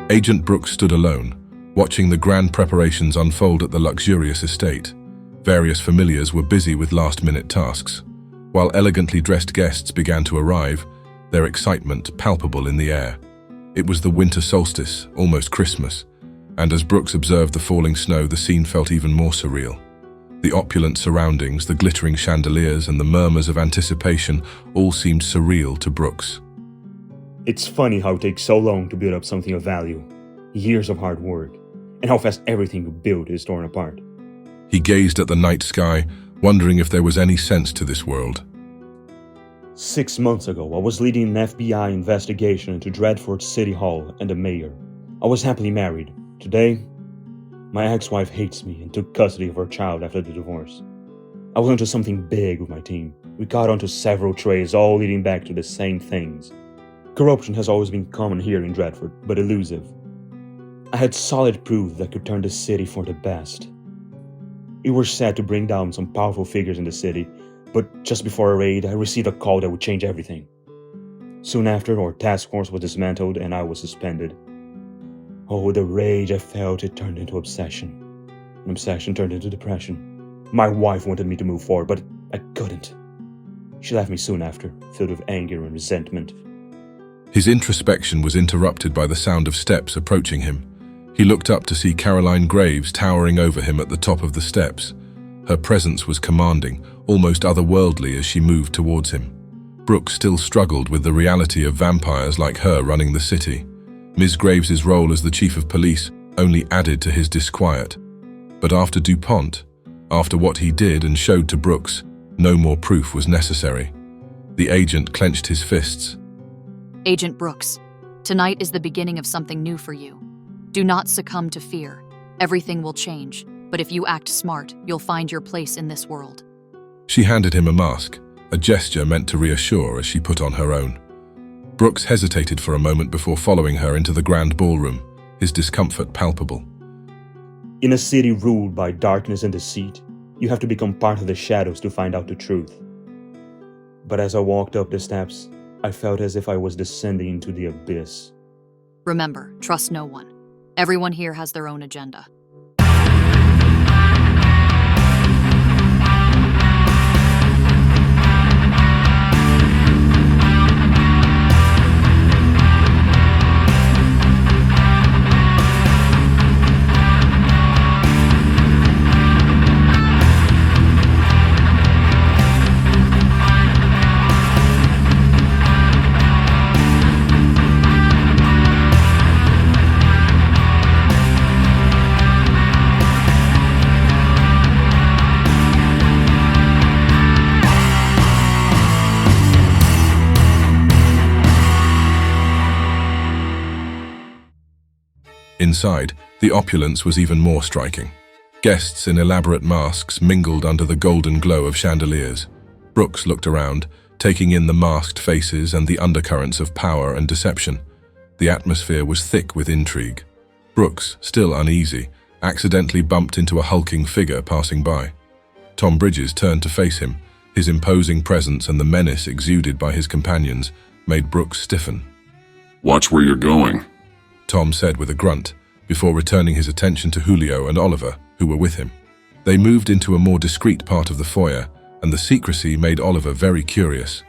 Agent Brooks stood alone, watching the grand preparations unfold at the luxurious estate. Various familiars were busy with last-minute tasks. While elegantly dressed guests began to arrive, their excitement palpable in the air. It was the winter solstice, almost Christmas, and as Brooks observed the falling snow, the scene felt even more surreal. The opulent surroundings, the glittering chandeliers, and the murmurs of anticipation all seemed surreal to Brooks. It's funny how it takes so long to build up something of value. Years of hard work, and how fast everything you build is torn apart. He gazed at the night sky, wondering if there was any sense to this world. 6 months ago, I was leading an FBI investigation into Dreadford City Hall and the mayor. I was happily married. Today, my ex-wife hates me and took custody of her child after the divorce. I was onto something big with my team. We got onto several trails, all leading back to the same things. Corruption has always been common here in Dreadford, but elusive. I had solid proof that could turn the city for the best. We were set to bring down some powerful figures in the city, but just before our raid, I received a call that would change everything. Soon after, our task force was dismantled and I was suspended. Oh, the rage I felt, it turned into obsession. An obsession turned into depression. My wife wanted me to move forward, but I couldn't. She left me soon after, filled with anger and resentment. His introspection was interrupted by the sound of steps approaching him. He looked up to see Caroline Graves towering over him at the top of the steps. Her presence was commanding, almost otherworldly as she moved towards him. Brooks still struggled with the reality of vampires like her running the city. Ms. Graves's role as the chief of police only added to his disquiet. But after DuPont, after what he did and showed to Brooks, no more proof was necessary. The agent clenched his fists. Agent Brooks, tonight is the beginning of something new for you. Do not succumb to fear. Everything will change, but if you act smart, you'll find your place in this world. She handed him a mask, a gesture meant to reassure as she put on her own. Brooks hesitated for a moment before following her into the grand ballroom, his discomfort palpable. In a city ruled by darkness and deceit, you have to become part of the shadows to find out the truth. But as I walked up the steps, I felt as if I was descending into the abyss. Remember, trust no one. Everyone here has their own agenda. Inside, the opulence was even more striking. Guests in elaborate masks mingled under the golden glow of chandeliers. Brooks looked around, taking in the masked faces and the undercurrents of power and deception. The atmosphere was thick with intrigue. Brooks, still uneasy, accidentally bumped into a hulking figure passing by. Tom Bridges turned to face him. His imposing presence and the menace exuded by his companions made Brooks stiffen. "Watch where you're going," Tom said with a grunt, before returning his attention to Julio and Oliver, who were with him. They moved into a more discreet part of the foyer, and the secrecy made Oliver very curious.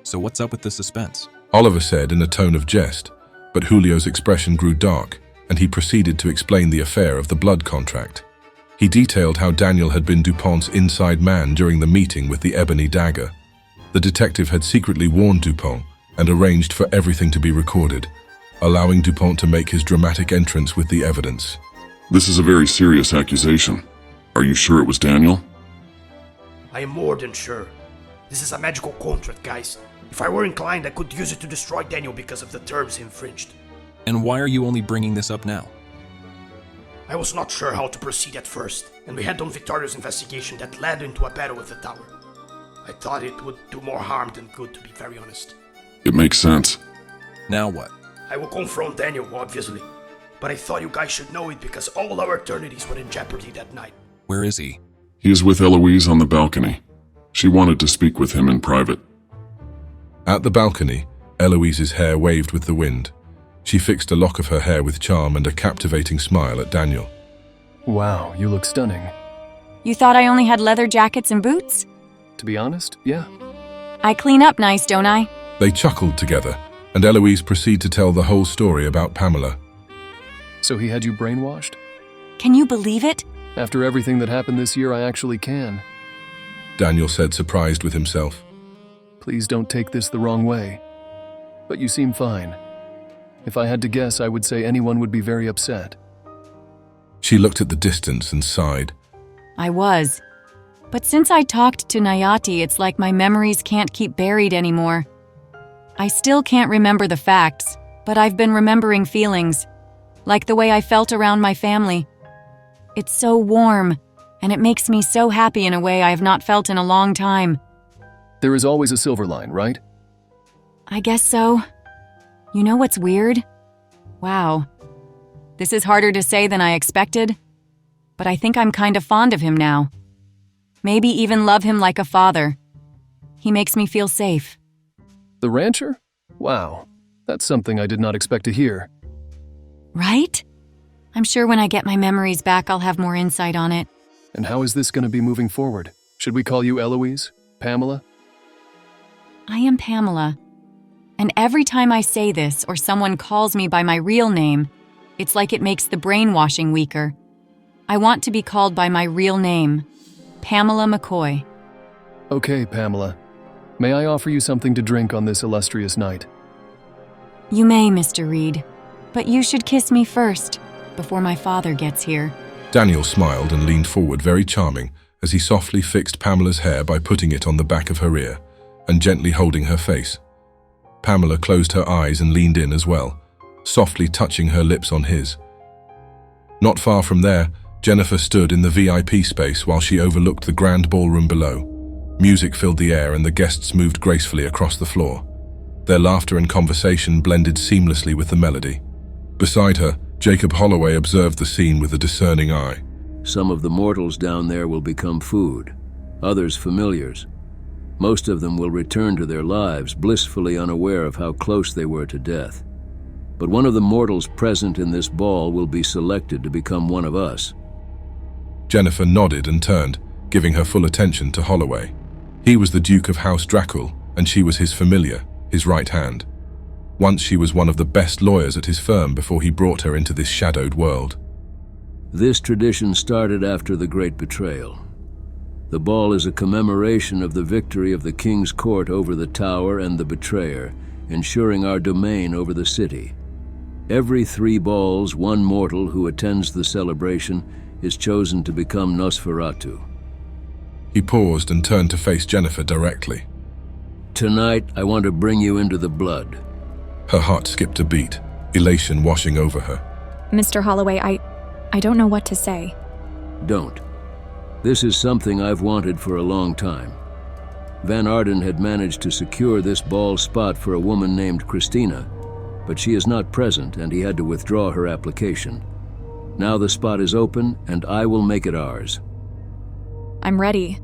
"So what's up with the suspense?" Oliver said in a tone of jest, but Julio's expression grew dark, and he proceeded to explain the affair of the blood contract. He detailed how Daniel had been DuPont's inside man during the meeting with the ebony dagger. The detective had secretly warned DuPont and arranged for everything to be recorded, allowing DuPont to make his dramatic entrance with the evidence. "This is a very serious accusation. Are you sure it was Daniel?" I am more than sure. This is a magical contract, guys. If I were inclined, I could use it to destroy Daniel because of the terms he infringed. And why are you only bringing this up now? I was not sure how to proceed at first, and we had done Victoria's investigation that led into a battle with the tower. I thought it would do more harm than good, to be very honest. It makes sense. Now what? I will confront Daniel, obviously. But I thought you guys should know it because all our eternities were in jeopardy that night. Where is he? He is with Eloise on the balcony. She wanted to speak with him in private. At the balcony, Eloise's hair waved with the wind. She fixed a lock of her hair with charm and a captivating smile at Daniel. Wow, you look stunning. You thought I only had leather jackets and boots? To be honest, yeah. I clean up nice, don't I? They chuckled together, and Eloise proceeded to tell the whole story about Pamela. So he had you brainwashed? Can you believe it? After everything that happened this year, I actually can. Daniel said, surprised with himself. Please don't take this the wrong way. But you seem fine. If I had to guess, I would say anyone would be very upset. She looked at the distance and sighed. I was. But since I talked to Nayati, it's like my memories can't keep buried anymore. I still can't remember the facts, but I've been remembering feelings, like the way I felt around my family. It's so warm, and it makes me so happy in a way I have not felt in a long time. There is always a silver line, right? I guess so. You know what's weird? Wow. This is harder to say than I expected, but I think I'm kind of fond of him now. Maybe even love him like a father. He makes me feel safe. The rancher? Wow, that's something I did not expect to hear. Right? I'm sure when I get my memories back, I'll have more insight on it. And how is this going to be moving forward? Should we call you Eloise? Pamela? I am Pamela. And every time I say this or someone calls me by my real name, it's like it makes the brainwashing weaker. I want to be called by my real name, Pamela McCoy. Okay, Pamela. May I offer you something to drink on this illustrious night? You may, Mr. Reed, but you should kiss me first, before my father gets here. Daniel smiled and leaned forward, very charming, as he softly fixed Pamela's hair by putting it on the back of her ear and gently holding her face. Pamela closed her eyes and leaned in as well, softly touching her lips on his. Not far from there, Jennifer stood in the VIP space while she overlooked the grand ballroom below. Music filled the air and the guests moved gracefully across the floor. Their laughter and conversation blended seamlessly with the melody. Beside her, Jacob Holloway observed the scene with a discerning eye. Some of the mortals down there will become food, others familiars. Most of them will return to their lives, blissfully unaware of how close they were to death. But one of the mortals present in this ball will be selected to become one of us. Jennifer nodded and turned, giving her full attention to Holloway. He was the Duke of House Dracul, and she was his familiar, his right hand. Once she was one of the best lawyers at his firm before he brought her into this shadowed world. This tradition started after the Great Betrayal. The ball is a commemoration of the victory of the King's Court over the Tower and the Betrayer, ensuring our domain over the city. Every 3 balls, one mortal who attends the celebration is chosen to become Nosferatu. He paused and turned to face Jennifer directly. Tonight, I want to bring you into the blood. Her heart skipped a beat, elation washing over her. Mr. Holloway, I don't know what to say. Don't. This is something I've wanted for a long time. Van Arden had managed to secure this ball spot for a woman named Christina, but she is not present and he had to withdraw her application. Now the spot is open and I will make it ours. I'm ready.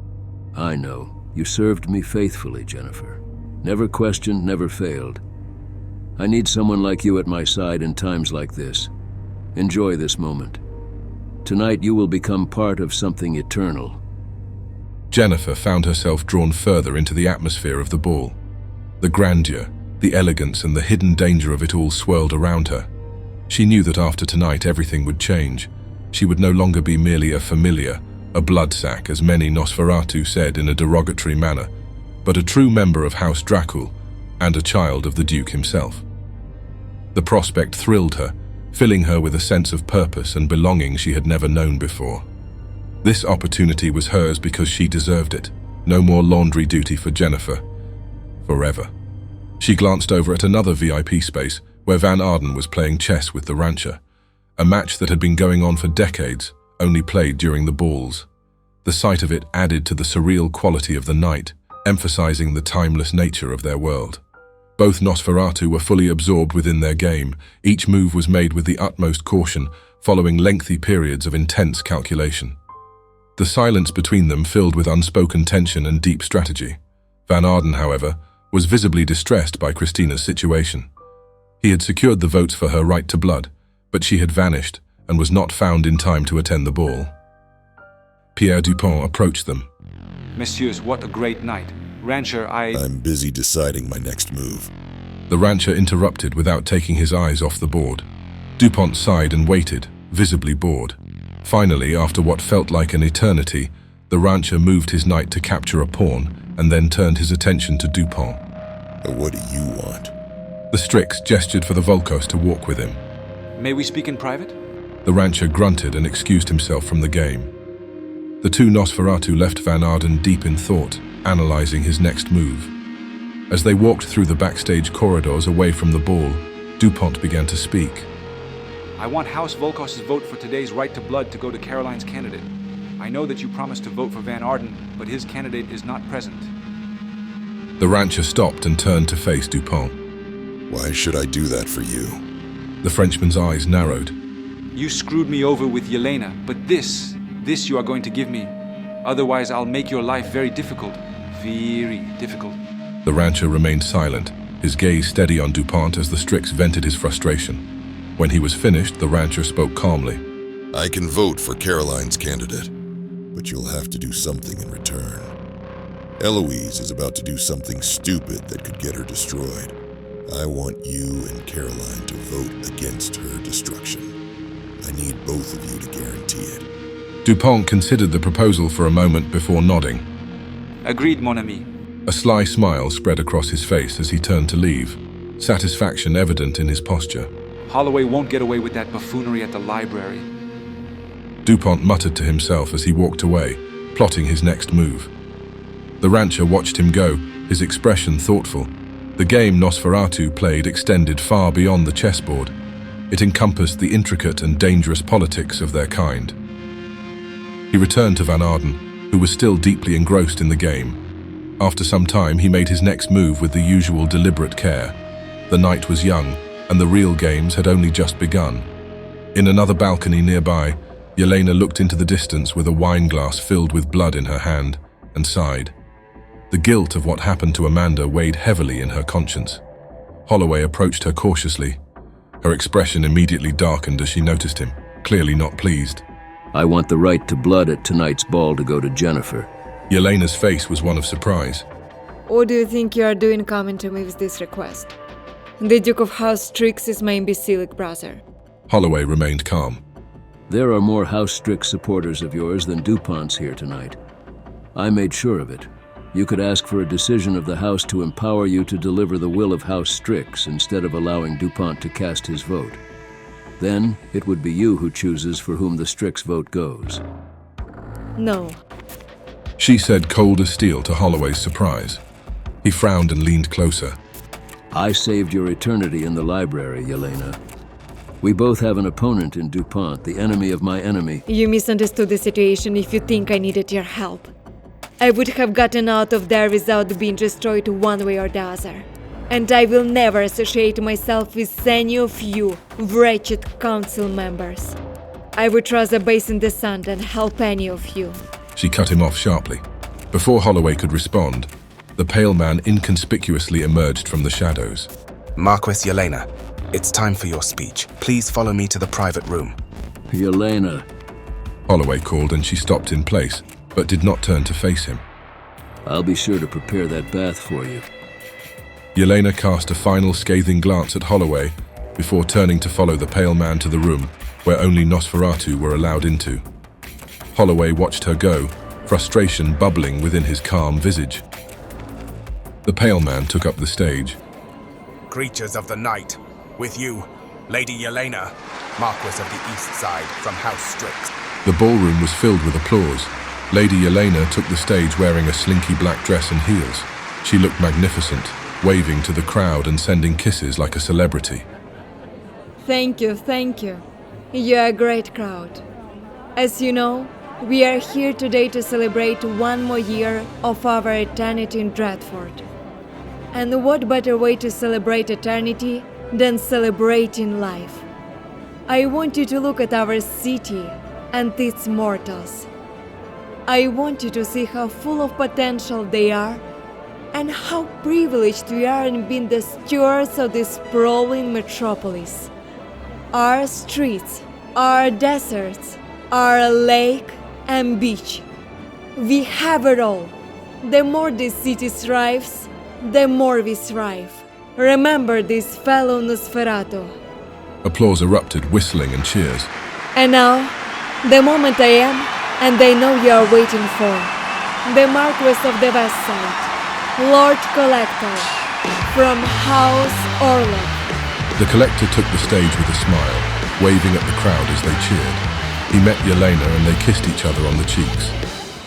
I know. You served me faithfully, Jennifer. Never questioned, never failed. I need someone like you at my side in times like this. Enjoy this moment. Tonight you will become part of something eternal. Jennifer found herself drawn further into the atmosphere of the ball. The grandeur, the elegance and the hidden danger of it all swirled around her. She knew that after tonight everything would change. She would no longer be merely a familiar, a bloodsack, as many Nosferatu said in a derogatory manner, but a true member of House Dracul and a child of the Duke himself. The prospect thrilled her, filling her with a sense of purpose and belonging she had never known before. This opportunity was hers because she deserved it. No more laundry duty for Jennifer. Forever. She glanced over at another VIP space where Van Arden was playing chess with the rancher, a match that had been going on for decades, only played during the balls. The sight of it added to the surreal quality of the night, emphasizing the timeless nature of their world. Both Nosferatu were fully absorbed within their game. Each move was made with the utmost caution, following lengthy periods of intense calculation. The silence between them filled with unspoken tension and deep strategy. Van Arden, however, was visibly distressed by Christina's situation. He had secured the votes for her right to blood, but she had vanished and was not found in time to attend the ball. Pierre Dupont approached them. Messieurs, what a great night. Rancher, I'm busy deciding my next move. The rancher interrupted without taking his eyes off the board. Dupont sighed and waited, visibly bored. Finally, after what felt like an eternity, the rancher moved his knight to capture a pawn and then turned his attention to Dupont. What do you want? The Strix gestured for the Volkos to walk with him. May we speak in private? The rancher grunted and excused himself from the game. The two Nosferatu left Van Arden deep in thought, analyzing his next move. As they walked through the backstage corridors away from the ball, Dupont began to speak. I want House Volkos' vote for today's right to blood to go to Caroline's candidate. I know that you promised to vote for Van Arden, but his candidate is not present. The rancher stopped and turned to face Dupont. Why should I do that for you? The Frenchman's eyes narrowed. You screwed me over with Yelena, but this you are going to give me. Otherwise, I'll make your life very difficult. Very difficult. The rancher remained silent, his gaze steady on Dupont as the Strix vented his frustration. When he was finished, the rancher spoke calmly. I can vote for Caroline's candidate, but you'll have to do something in return. Eloise is about to do something stupid that could get her destroyed. I want you and Caroline to vote against her destruction. I need both of you to guarantee it. Dupont considered the proposal for a moment before nodding. Agreed, mon ami. A sly smile spread across his face as he turned to leave, satisfaction evident in his posture. Holloway won't get away with that buffoonery at the library. Dupont muttered to himself as he walked away, plotting his next move. The rancher watched him go, his expression thoughtful. The game Nosferatu played extended far beyond the chessboard. It encompassed the intricate and dangerous politics of their kind. He returned to Van Arden, who was still deeply engrossed in the game. After some time, he made his next move with the usual deliberate care. The night was young, and the real games had only just begun. In another balcony nearby, Yelena looked into the distance with a wine glass filled with blood in her hand, and sighed. The guilt of what happened to Amanda weighed heavily in her conscience. Holloway approached her cautiously. Her expression immediately darkened as she noticed him, clearly not pleased. I want the right to blood at tonight's ball to go to Jennifer. Yelena's face was one of surprise. What do you think you are doing coming to me with this request? The Duke of House Strix is my imbecilic brother. Holloway remained calm. There are more House Strix supporters of yours than DuPont's here tonight. I made sure of it. You could ask for a decision of the House to empower you to deliver the will of House Strix instead of allowing DuPont to cast his vote. Then, it would be you who chooses for whom the Strix vote goes. No. She said cold as steel to Holloway's surprise. He frowned and leaned closer. I saved your eternity in the library, Yelena. We both have an opponent in DuPont, the enemy of my enemy. You misunderstood the situation if you think I needed your help. I would have gotten out of there without being destroyed one way or the other. And I will never associate myself with any of you wretched council members. I would rather base in the sun than help any of you. She cut him off sharply. Before Holloway could respond, the pale man inconspicuously emerged from the shadows. Marquis Yelena, it's time for your speech. Please follow me to the private room. Yelena. Holloway called and she stopped in place, but did not turn to face him. I'll be sure to prepare that bath for you. Yelena cast a final scathing glance at Holloway before turning to follow the pale man to the room where only Nosferatu were allowed into. Holloway watched her go, frustration bubbling within his calm visage. The pale man took up the stage. Creatures of the night, with you, Lady Yelena, Marquis of the East Side from House Strix. The ballroom was filled with applause. Lady Yelena took the stage wearing a slinky black dress and heels. She looked magnificent, waving to the crowd and sending kisses like a celebrity. Thank you, thank you. You're a great crowd. As you know, we are here today to celebrate one more year of our eternity in Dreadford. And what better way to celebrate eternity than celebrating life? I want you to look at our city and its mortals. I want you to see how full of potential they are And how privileged we are in being the stewards of this sprawling metropolis. Our streets, our deserts, our lake and beach. We have it all. The more this city thrives, the more we thrive. Remember this, fellow Nosferatu. Applause erupted, whistling and cheers. And now, the moment I am, and I know you are waiting for. The Marquess of the West Side, Lord Collector, from House Orlok. The Collector took the stage with a smile, waving at the crowd as they cheered. He met Yelena and they kissed each other on the cheeks.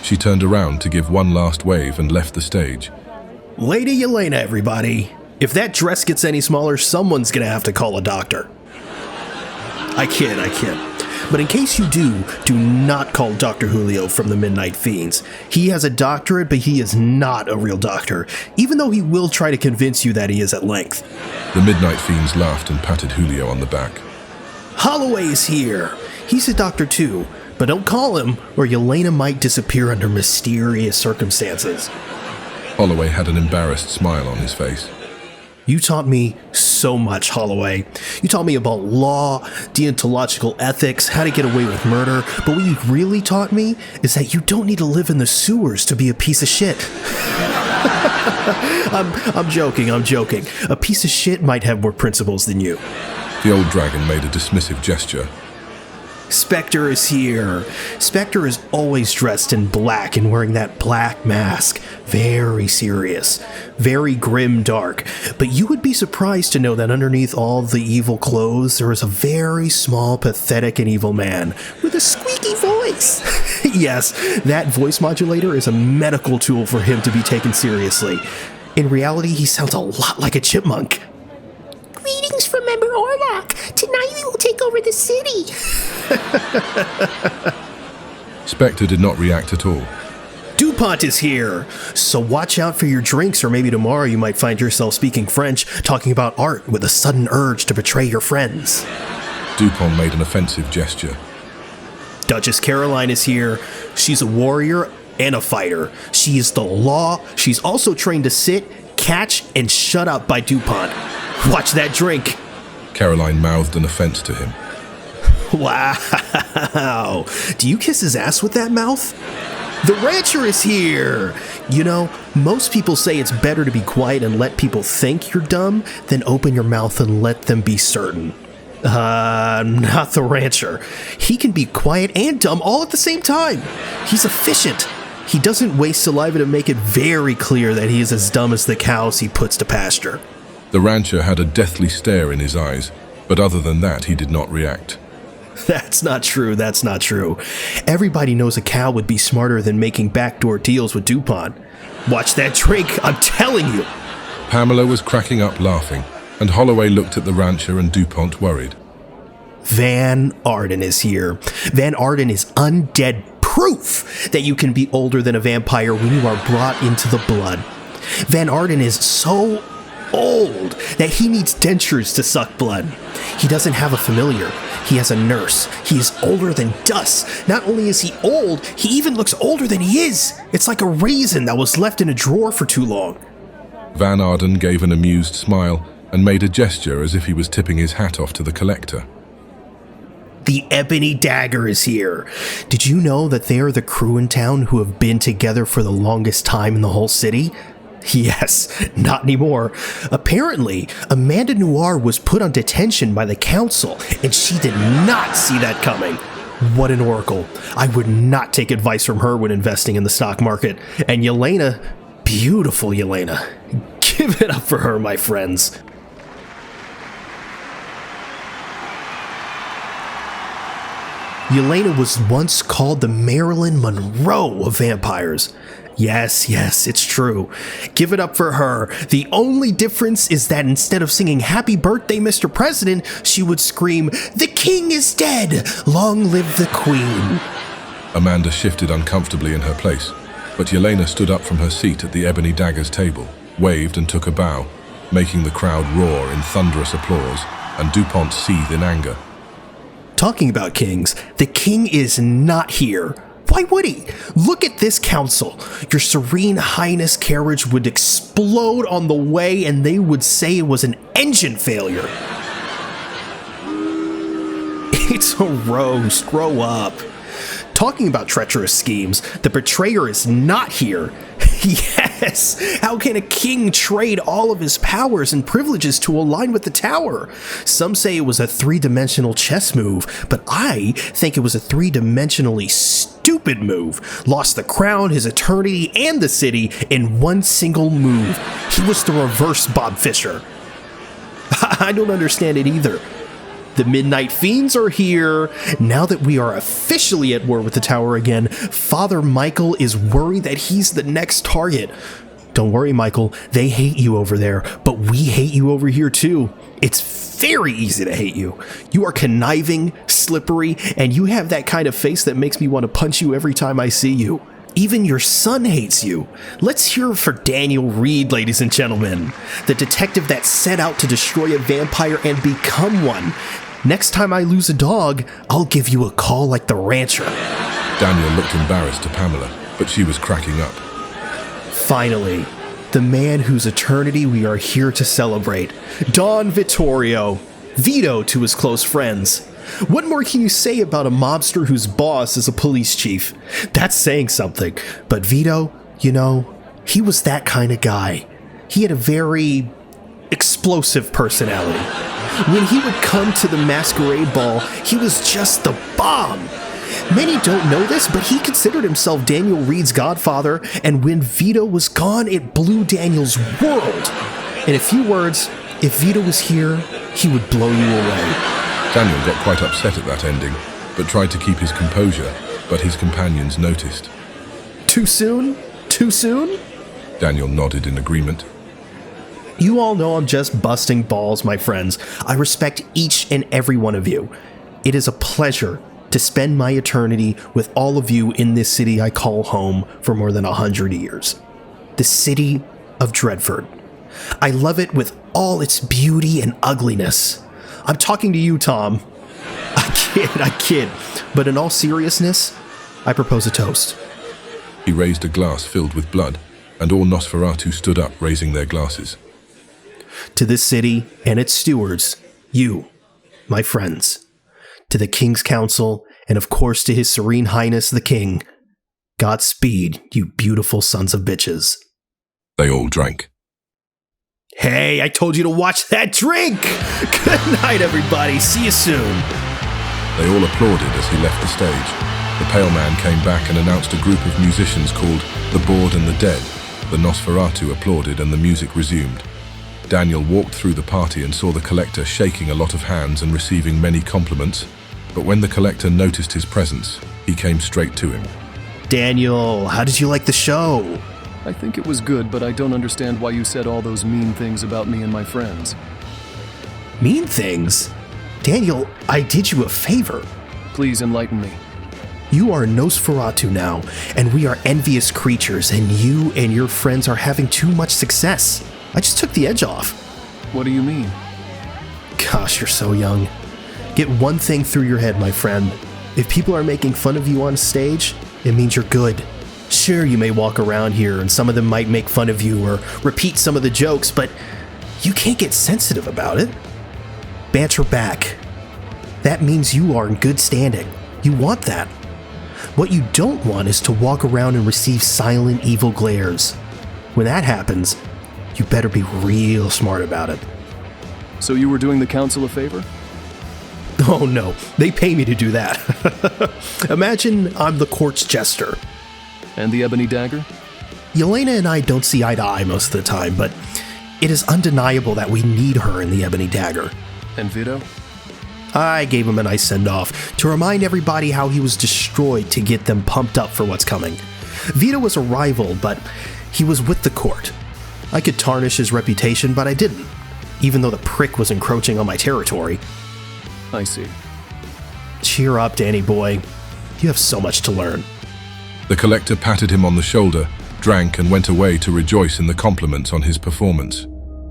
She turned around to give one last wave and left the stage. Lady Yelena, everybody. If that dress gets any smaller, someone's gonna have to call a doctor. I kid. But in case you do not call Dr. Julio from the Midnight Fiends. He has a doctorate, but he is not a real doctor, even though he will try to convince you that he is at length. The Midnight Fiends laughed and patted Julio on the back. Holloway's here. He's a doctor too, but don't call him, or Yelena might disappear under mysterious circumstances. Holloway had an embarrassed smile on his face. You taught me so much, Holloway. You taught me about law, deontological ethics, how to get away with murder, but what you really taught me is that you don't need to live in the sewers to be a piece of shit. I'm joking. A piece of shit might have more principles than you. The old dragon made a dismissive gesture. Spectre is here. Spectre is always dressed in black and wearing that black mask. Very serious. Very grim dark. But you would be surprised to know that underneath all the evil clothes, there is a very small, pathetic, and evil man with a squeaky voice. Yes, that voice modulator is a medical tool for him to be taken seriously. In reality, he sounds a lot like a chipmunk. Greetings from Member Orlok. Tonight we will take over the city. Spectre did not react at all. DuPont is here! So watch out for your drinks, or maybe tomorrow you might find yourself speaking French, talking about art with a sudden urge to betray your friends. DuPont made an offensive gesture. Duchess Caroline is here. She's a warrior and a fighter. She is the law. She's also trained to sit, catch, and shut up by DuPont. Watch that drink. Caroline mouthed an offense to him. Wow. Do you kiss his ass with that mouth? The rancher is here. You know, most people say it's better to be quiet and let people think you're dumb than open your mouth and let them be certain. Not the rancher. He can be quiet and dumb all at the same time. He's efficient. He doesn't waste saliva to make it very clear that he is as dumb as the cows he puts to pasture. The rancher had a deathly stare in his eyes, but other than that, he did not react. That's not true. Everybody knows a cow would be smarter than making backdoor deals with DuPont. Watch that drink, I'm telling you. Pamela was cracking up laughing, and Holloway looked at the rancher and DuPont worried. Van Arden is here. Van Arden is undead proof that you can be older than a vampire when you are brought into the blood. Van Arden is so old that he needs dentures to suck blood. He doesn't have a familiar. He has a nurse. He is older than dust. Not only is he old, he even looks older than he is. It's like a raisin that was left in a drawer for too long. Van Arden gave an amused smile and made a gesture as if he was tipping his hat off to the collector. The Ebony Dagger is here. Did you know that they are the crew in town who have been together for the longest time in the whole city? Yes, not anymore. Apparently, Amanda Noir was put on detention by the council, and she did not see that coming. What an oracle. I would not take advice from her when investing in the stock market. And Yelena, beautiful Yelena. Give it up for her, my friends. Yelena was once called the Marilyn Monroe of vampires. Yes, it's true. Give it up for her. The only difference is that instead of singing Happy Birthday, Mr. President, she would scream, The King is dead! Long live the Queen! Amanda shifted uncomfortably in her place, but Yelena stood up from her seat at the Ebony Dagger's table, waved and took a bow, making the crowd roar in thunderous applause, and DuPont seethe in anger. Talking about kings, the king is not here. Why would he? Look at this council. Your Serene Highness carriage would explode on the way and they would say it was an engine failure. It's a roast. Grow up. Talking about treacherous schemes, the betrayer is not here. Yes! How can a king trade all of his powers and privileges to align with the tower? Some say it was a three-dimensional chess move, but I think it was a three-dimensionally stupid move. Lost the crown, his eternity, and the city in one single move. He was the reverse Bob Fischer. I don't understand it either. The Midnight Fiends are here. Now that we are officially at war with the tower again, Father Michael is worried that he's the next target. Don't worry, Michael. They hate you over there, but we hate you over here too. It's very easy to hate you. You are conniving, slippery, and you have that kind of face that makes me want to punch you every time I see you. Even your son hates you. Let's hear for Daniel Reed, ladies and gentlemen. The detective that set out to destroy a vampire and become one. Next time I lose a dog, I'll give you a call like the rancher. Daniel looked embarrassed to Pamela, but she was cracking up. Finally, the man whose eternity we are here to celebrate. Don Vittorio. Vito to his close friends. What more can you say about a mobster whose boss is a police chief? That's saying something. But Vito, you know, he was that kind of guy. He had a very explosive personality. When he would come to the Masquerade ball, he was just the bomb. Many don't know this, but he considered himself Daniel Reed's godfather, and when Vito was gone, it blew Daniel's world. In a few words, if Vito was here, he would blow you away. Daniel got quite upset at that ending, but tried to keep his composure, but his companions noticed. Too soon? Too soon? Daniel nodded in agreement. You all know I'm just busting balls, my friends. I respect each and every one of you. It is a pleasure to spend my eternity with all of you in this city I call home for more than 100 years. The city of Dreadford. I love it with all its beauty and ugliness. I'm talking to you, Tom. I kid. But in all seriousness, I propose a toast. He raised a glass filled with blood, and all Nosferatu stood up, raising their glasses. To this city and its stewards, you, my friends, to the King's Council, and of course to His Serene Highness the King, Godspeed, you beautiful sons of bitches. They all drank. Hey, I told you to watch that drink! Good night, everybody. See you soon. They all applauded as he left the stage. The Pale Man came back and announced a group of musicians called The Bored and the Dead. The Nosferatu applauded and the music resumed. Daniel walked through the party and saw the Collector shaking a lot of hands and receiving many compliments. But when the Collector noticed his presence, he came straight to him. Daniel, how did you like the show? I think it was good, but I don't understand why you said all those mean things about me and my friends. Mean things? Daniel, I did you a favor. Please enlighten me. You are Nosferatu now, and we are envious creatures, and you and your friends are having too much success. I just took the edge off. What do you mean? Gosh, you're so young. Get one thing through your head, my friend. If people are making fun of you on stage, it means you're good. Sure, you may walk around here and some of them might make fun of you or repeat some of the jokes, but you can't get sensitive about it. Banter back. That means you are in good standing. You want that. What you don't want is to walk around and receive silent, evil glares. When that happens, you better be real smart about it. So you were doing the council a favor? Oh no, they pay me to do that. Imagine I'm the court's jester. And the Ebony Dagger? Yelena and I don't see eye to eye most of the time, but it is undeniable that we need her in the Ebony Dagger. And Vito? I gave him a nice send-off to remind everybody how he was destroyed to get them pumped up for what's coming. Vito was a rival, but he was with the court. I could tarnish his reputation, but I didn't, even though the prick was encroaching on my territory. I see. Cheer up, Danny boy. You have so much to learn. The Collector patted him on the shoulder, drank and went away to rejoice in the compliments on his performance.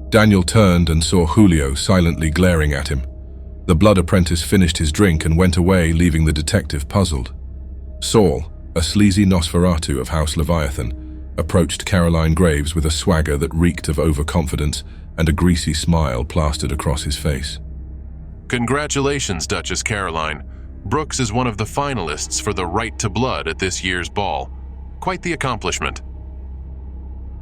Daniel turned and saw Julio silently glaring at him. The blood apprentice finished his drink and went away, leaving the detective puzzled. Saul, a sleazy Nosferatu of House Leviathan, approached Caroline Graves with a swagger that reeked of overconfidence and a greasy smile plastered across his face. Congratulations, Duchess Caroline. Brooks is one of the finalists for the Right to Blood at this year's ball. Quite the accomplishment.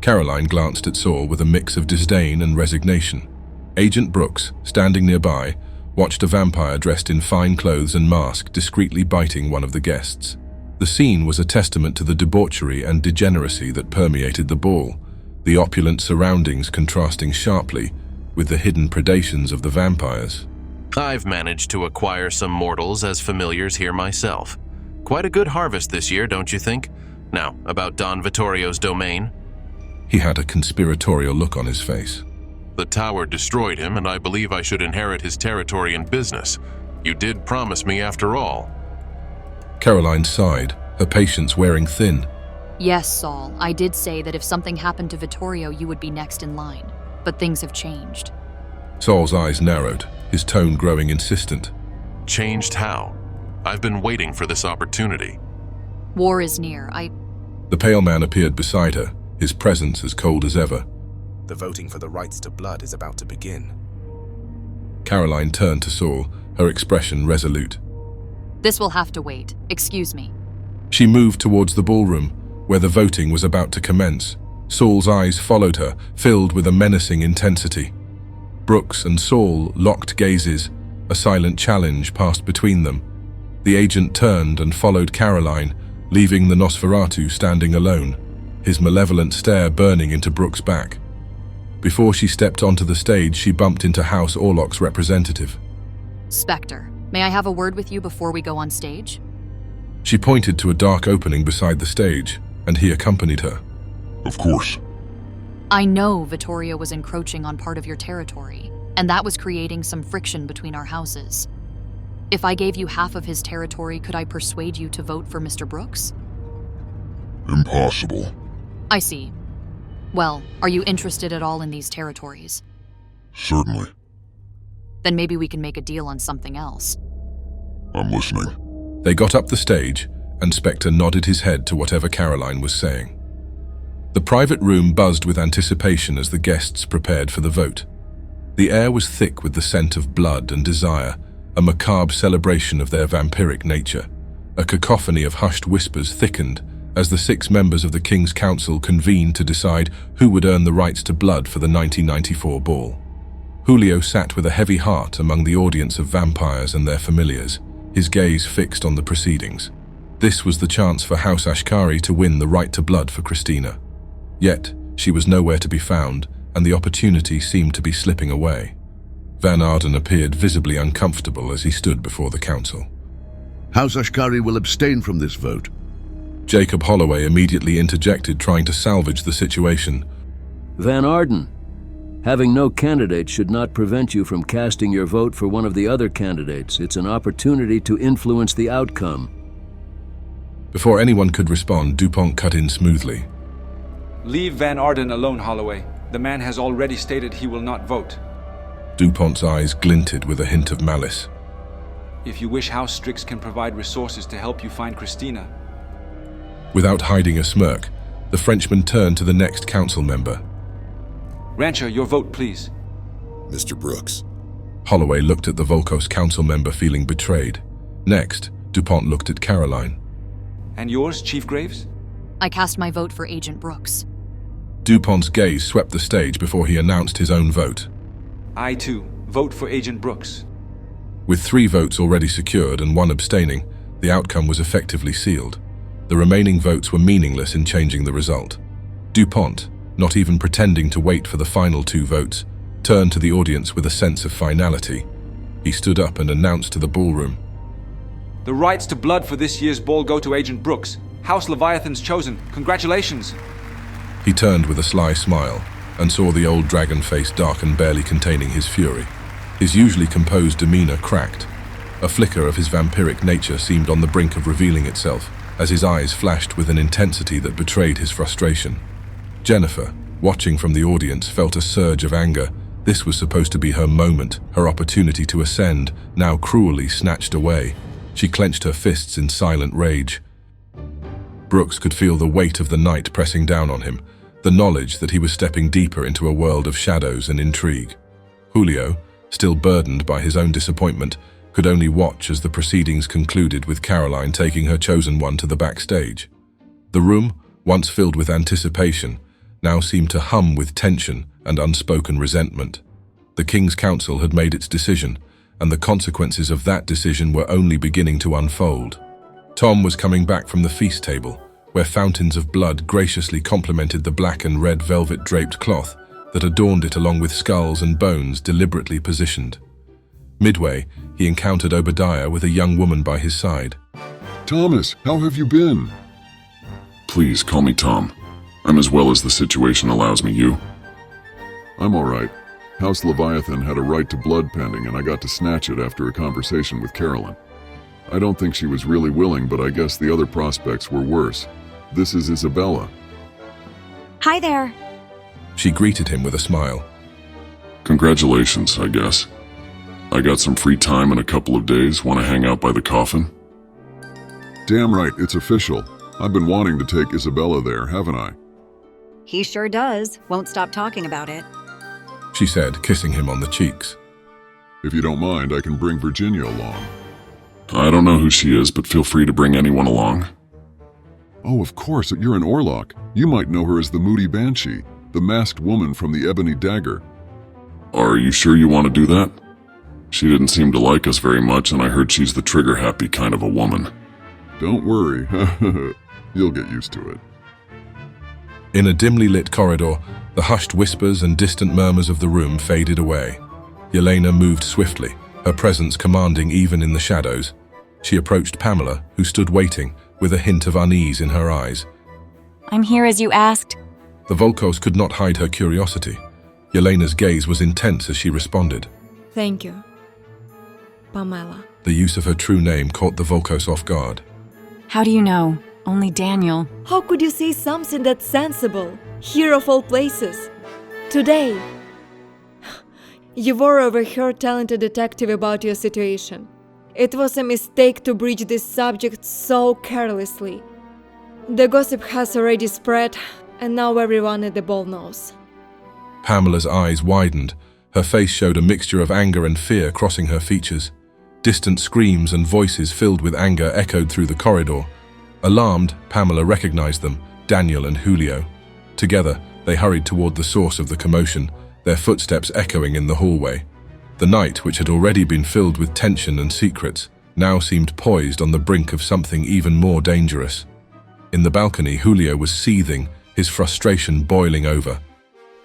Caroline glanced at Saul with a mix of disdain and resignation. Agent Brooks, standing nearby, watched a vampire dressed in fine clothes and mask discreetly biting one of the guests. The scene was a testament to the debauchery and degeneracy that permeated the ball, the opulent surroundings contrasting sharply with the hidden predations of the vampires. I've managed to acquire some mortals as familiars here myself. Quite a good harvest this year, don't you think? Now, about Don Vittorio's domain. He had a conspiratorial look on his face. The tower destroyed him, and I believe I should inherit his territory and business. You did promise me after all. Caroline sighed, her patience wearing thin. Yes, Saul, I did say that if something happened to Vittorio, you would be next in line. But things have changed. Saul's eyes narrowed, his tone growing insistent. Changed how? I've been waiting for this opportunity. War is near. The pale man appeared beside her, his presence as cold as ever. The voting for the rights to blood is about to begin. Caroline turned to Saul, her expression resolute. This will have to wait. Excuse me. She moved towards the ballroom, where the voting was about to commence. Saul's eyes followed her, filled with a menacing intensity. Brooks and Saul locked gazes. A silent challenge passed between them. The agent turned and followed Caroline, leaving the Nosferatu standing alone, his malevolent stare burning into Brooks' back. Before she stepped onto the stage, she bumped into House Orlok's representative. Spectre, may I have a word with you before we go on stage? She pointed to a dark opening beside the stage, and he accompanied her. Of course. I know Vittorio was encroaching on part of your territory, and that was creating some friction between our houses. If I gave you half of his territory, could I persuade you to vote for Mr. Brooks? Impossible. I see. Well, are you interested at all in these territories? Certainly. Then maybe we can make a deal on something else. I'm listening. They got up the stage, and Spectre nodded his head to whatever Caroline was saying. The private room buzzed with anticipation as the guests prepared for the vote. The air was thick with the scent of blood and desire, a macabre celebration of their vampiric nature. A cacophony of hushed whispers thickened as the 6 members of the King's Council convened to decide who would earn the rights to blood for the 1994 ball. Julio sat with a heavy heart among the audience of vampires and their familiars, his gaze fixed on the proceedings. This was the chance for House Ashkari to win the right to blood for Christina. Yet, she was nowhere to be found, and the opportunity seemed to be slipping away. Van Arden appeared visibly uncomfortable as he stood before the council. House Ashkari will abstain from this vote. Jacob Holloway immediately interjected, trying to salvage the situation. Van Arden, having no candidate should not prevent you from casting your vote for one of the other candidates. It's an opportunity to influence the outcome. Before anyone could respond, DuPont cut in smoothly. Leave Van Arden alone, Holloway. The man has already stated he will not vote. DuPont's eyes glinted with a hint of malice. If you wish, House Strix can provide resources to help you find Christina. Without hiding a smirk, the Frenchman turned to the next council member. Rancher, your vote, please. Mr. Brooks. Holloway looked at the Volkos council member, feeling betrayed. Next, DuPont looked at Caroline. And yours, Chief Graves? I cast my vote for Agent Brooks. DuPont's gaze swept the stage before he announced his own vote. I, too, vote for Agent Brooks. With 3 votes already secured and 1 abstaining, the outcome was effectively sealed. The remaining votes were meaningless in changing the result. DuPont, not even pretending to wait for the final 2 votes, turned to the audience with a sense of finality. He stood up and announced to the ballroom. The rights to blood for this year's ball go to Agent Brooks. House Leviathan's chosen. Congratulations. He turned with a sly smile and saw the old dragon face darken, barely containing his fury. His usually composed demeanor cracked. A flicker of his vampiric nature seemed on the brink of revealing itself, as his eyes flashed with an intensity that betrayed his frustration. Jennifer, watching from the audience, felt a surge of anger. This was supposed to be her moment, her opportunity to ascend, now cruelly snatched away. She clenched her fists in silent rage. Brooks could feel the weight of the night pressing down on him, the knowledge that he was stepping deeper into a world of shadows and intrigue. Julio, still burdened by his own disappointment, could only watch as the proceedings concluded with Caroline taking her chosen one to the backstage. The room, once filled with anticipation, now seemed to hum with tension and unspoken resentment. The King's Council had made its decision, and the consequences of that decision were only beginning to unfold. Tom was coming back from the feast table, where fountains of blood graciously complemented the black and red velvet-draped cloth that adorned it, along with skulls and bones deliberately positioned. Midway, he encountered Obadiah with a young woman by his side. Thomas, how have you been? Please call me Tom. I'm as well as the situation allows me, you. I'm all right. House Leviathan had a right to blood pending, and I got to snatch it after a conversation with Caroline. I don't think she was really willing, but I guess the other prospects were worse. This is Isabella. Hi there. She greeted him with a smile. Congratulations, I guess. I got some free time in a couple of days. Want to hang out by the coffin? Damn right, it's official. I've been wanting to take Isabella there, haven't I? He sure does. Won't stop talking about it. She said, kissing him on the cheeks. If you don't mind, I can bring Virginia along. I don't know who she is, but feel free to bring anyone along. Oh, of course, you're an Orlok. You might know her as the Moody Banshee, the masked woman from the Ebony Dagger. Are you sure you want to do that? She didn't seem to like us very much, and I heard she's the trigger-happy kind of a woman. Don't worry. You'll get used to it. In a dimly lit corridor, the hushed whispers and distant murmurs of the room faded away. Yelena moved swiftly, her presence commanding even in the shadows. She approached Pamela, who stood waiting, with a hint of unease in her eyes. I'm here as you asked. The Volkos could not hide her curiosity. Yelena's gaze was intense as she responded. Thank you, Pamela. The use of her true name caught the Volkos off guard. How do you know? Only Daniel. How could you say something that's sensible? Here of all places. Today. Yevor overheard telling a detective about your situation. It was a mistake to breach this subject so carelessly. The gossip has already spread, and now everyone at the ball knows. Pamela's eyes widened. Her face showed a mixture of anger and fear crossing her features. Distant screams and voices filled with anger echoed through the corridor. Alarmed, Pamela recognized them, Daniel and Julio. Together, they hurried toward the source of the commotion, their footsteps echoing in the hallway. The night, which had already been filled with tension and secrets, now seemed poised on the brink of something even more dangerous. In the balcony, Julio was seething, his frustration boiling over.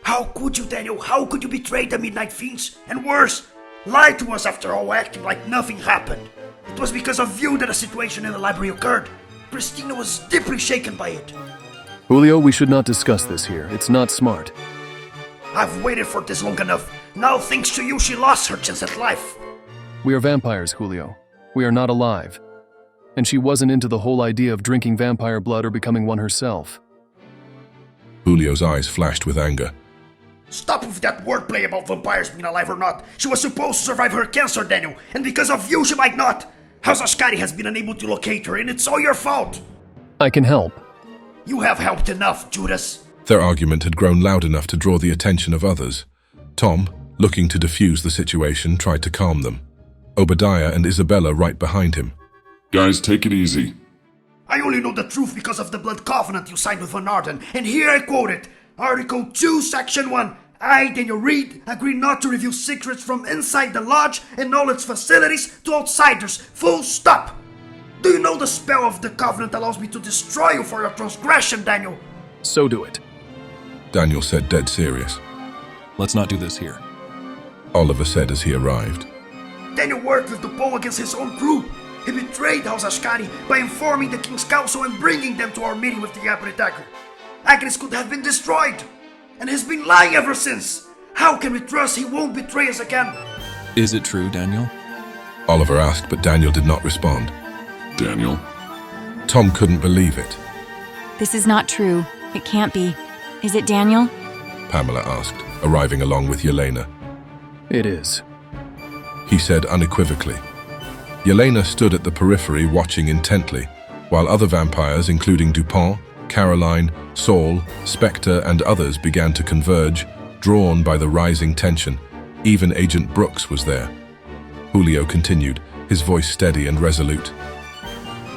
How could you, Daniel? How could you betray the Midnight Fiends? And worse, lie to us after all, acting like nothing happened. It was because of you that a situation in the library occurred. Christina was deeply shaken by it. Julio, we should not discuss this here. It's not smart. I've waited for this long enough. Now, thanks to you, she lost her chance at life. We are vampires, Julio. We are not alive. And she wasn't into the whole idea of drinking vampire blood or becoming one herself. Julio's eyes flashed with anger. Stop with that wordplay about vampires being alive or not. She was supposed to survive her cancer, Daniel, and because of you, she might not. House Ascari has been unable to locate her, and it's all your fault. I can help. You have helped enough, Judas. Their argument had grown loud enough to draw the attention of others. Tom, looking to defuse the situation, tried to calm them. Obadiah and Isabella right behind him. Guys, take it easy. I only know the truth because of the blood covenant you signed with Van Arden, and here I quote it. Article 2, Section 1. I, Daniel Reed, agree not to reveal secrets from inside the lodge and all its facilities to outsiders. Full stop. Do you know the spell of the covenant allows me to destroy you for your transgression, Daniel? So do it. Daniel said, dead serious. Let's not do this here. Oliver said as he arrived. Daniel worked with the Pole against his own crew. He betrayed House Ascari by informing the King's Council and bringing them to our meeting with the Ebony Dagger. Agnes could have been destroyed, and he's been lying ever since. How can we trust he won't betray us again? Is it true, Daniel? Oliver asked, but Daniel did not respond. Daniel? Tom couldn't believe it. This is not true. It can't be. Is it Daniel? Pamela asked, arriving along with Yelena. It is. He said unequivocally. Yelena stood at the periphery watching intently, while other vampires, including Dupont, Caroline, Saul, Spectre, and others began to converge, drawn by the rising tension. Even Agent Brooks was there. Julio continued, his voice steady and resolute.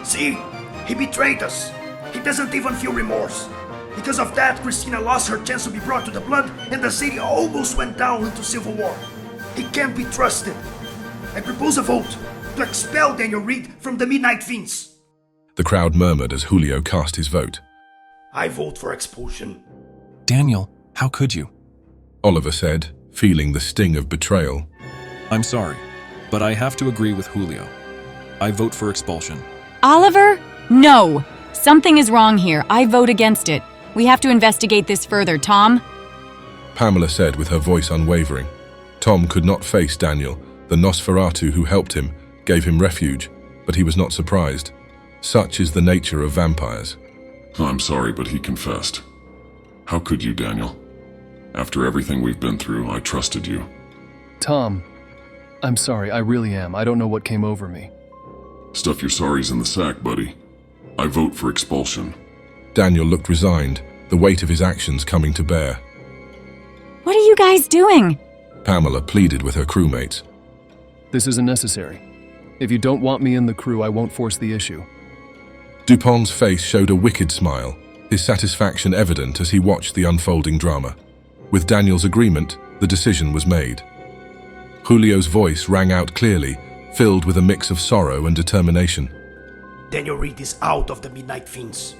See, he betrayed us. He doesn't even feel remorse. Because of that, Christina lost her chance to be brought to the blood, and the city almost went down into civil war. He can't be trusted. I propose a vote to expel Daniel Reed from the Midnight Fiends. The crowd murmured as Julio cast his vote. I vote for expulsion. Daniel, how could you? Oliver said, feeling the sting of betrayal. I'm sorry, but I have to agree with Julio. I vote for expulsion. Oliver? No! Something is wrong here. I vote against it. We have to investigate this further. Tom? Pamela said with her voice unwavering. Tom could not face Daniel. The Nosferatu who helped him gave him refuge, but he was not surprised. Such is the nature of vampires. I'm sorry, but he confessed. How could you, Daniel? After everything we've been through, I trusted you. Tom, I'm sorry, I really am. I don't know what came over me. Stuff your sorries in the sack, buddy. I vote for expulsion. Daniel looked resigned, the weight of his actions coming to bear. What are you guys doing? Pamela pleaded with her crewmates. This isn't necessary. If you don't want me in the crew, I won't force the issue. Dupont's face showed a wicked smile, his satisfaction evident as he watched the unfolding drama. With Daniel's agreement, the decision was made. Julio's voice rang out clearly, filled with a mix of sorrow and determination. Daniel Reed is out of the Midnight Fiends.